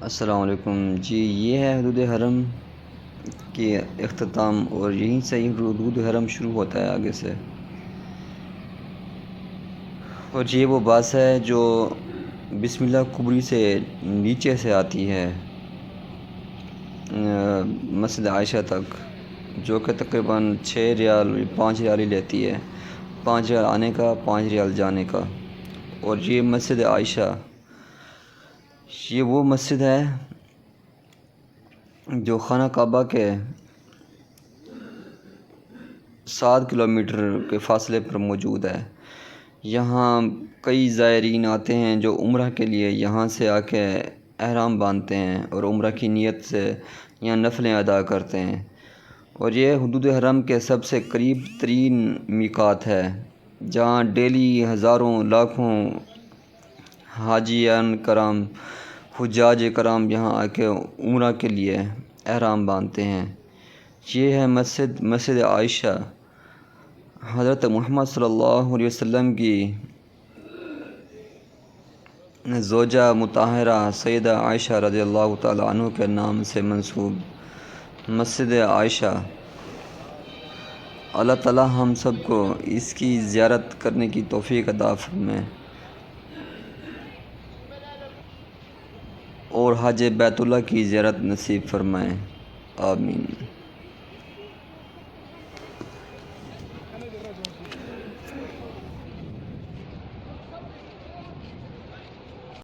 السلام علیکم جی، یہ ہے حدود حرم کے اختتام، اور یہیں سے ہی حدود حرم شروع ہوتا ہے آگے سے. اور یہ وہ باس ہے جو بسم اللہ کبری سے نیچے سے آتی ہے مسجد عائشہ تک، جو کہ تقریباً 6 ریال 5 ریال ہی لیتی ہے، 5 ریال آنے کا، 5 ریال جانے کا. اور یہ مسجد عائشہ، یہ وہ مسجد ہے جو خانہ کعبہ کے 7 کلومیٹر کے فاصلے پر موجود ہے. یہاں کئی زائرین آتے ہیں جو عمرہ کے لیے یہاں سے آ کے احرام باندھتے ہیں اور عمرہ کی نیت سے یہاں نفلیں ادا کرتے ہیں. اور یہ حدود حرم کے سب سے قریب ترین میقات ہے، جہاں ڈیلی ہزاروں لاکھوں حاجیان کرام، حجاج کرام یہاں آ کے عمرہ کے لیے احرام باندھتے ہیں. یہ ہے مسجد عائشہ، حضرت محمد صلی اللہ علیہ وسلم کی زوجہ مطہرہ سیدہ عائشہ رضی اللہ تعالی عنہ کے نام سے منسوب مسجد عائشہ. اللہ تعالی ہم سب کو اس کی زیارت کرنے کی توفیق عطا فرمائے اور حج بیت اللہ کی زیارت نصیب فرمائے. آمین.